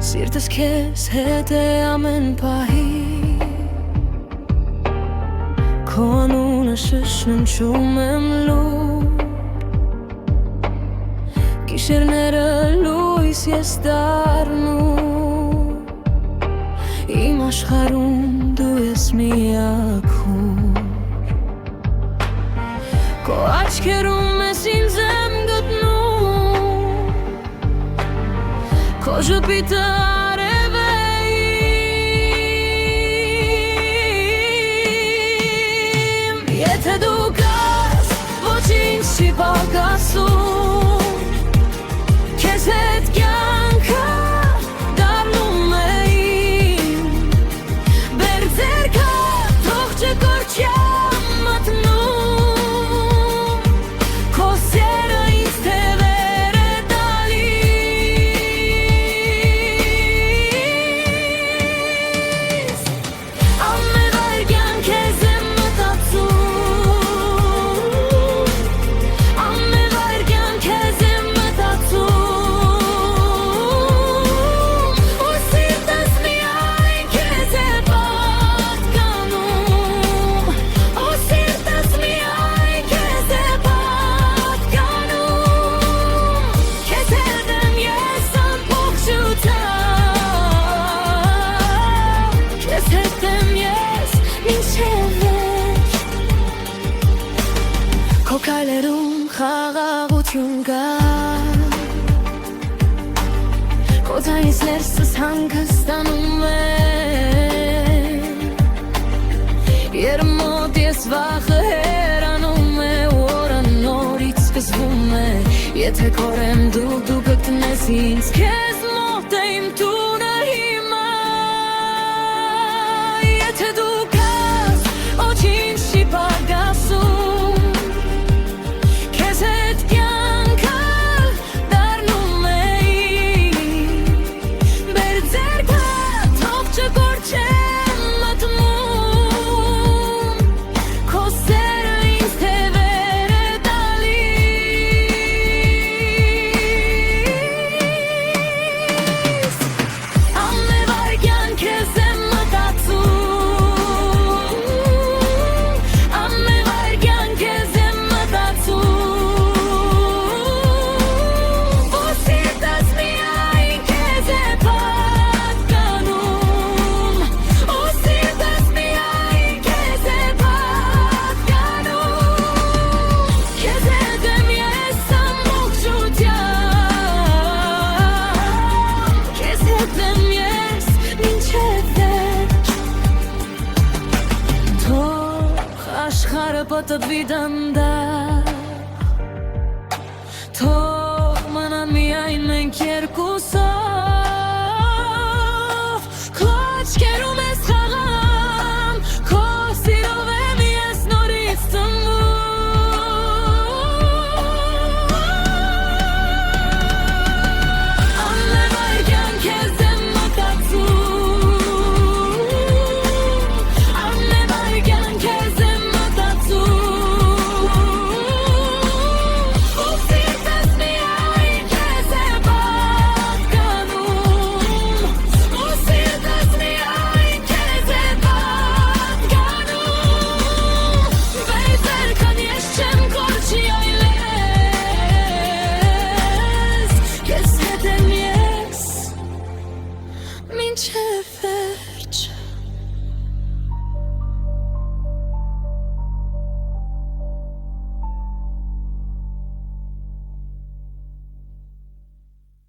Սիրտս քեզ հետ է ամեն պահի Քո անունը շշնջում եմ լուր Գիշերները լույս ես դառնում Իմ աշխարհում դու ես միակուր Քո աչքերում ես ինձ եմ գտնում Քո ժպիտը արև է իմ Եթե դու կաս, ոչինչ չի պակասում Քեզ հետ կյանքը դառնում է իմ Բեր ձեռքը, թող չկորչեմ մտնում Քո սերը ինձ թևեր է տալիս Ամեն վայրկյան քեզ եմ մտածում Ամեն վայրկյան քեզ եմ Քո քայլերում խաղաղություն կա Քո ձայնից ներսս հանգստանում եմ Երմոտ ես վախը հեռանում է Օրը նորից սկսվում է Եթե կորեմ դու գտնես ինձ Քեզ մոտ է իմ տունը հիմա Եթե դու կաս, ոչինչ չի պակասում Աշխարհը պատտվի դանդաղ Թող մնան միայն մենք երկուսով Քո աչքերում ես խաղամ Քո սիրով եմ ես նորից ծնվում Ամեն վայրկյան քեզ եմ մտածում Ամեն վայրկյան քեզ եմ Mince fer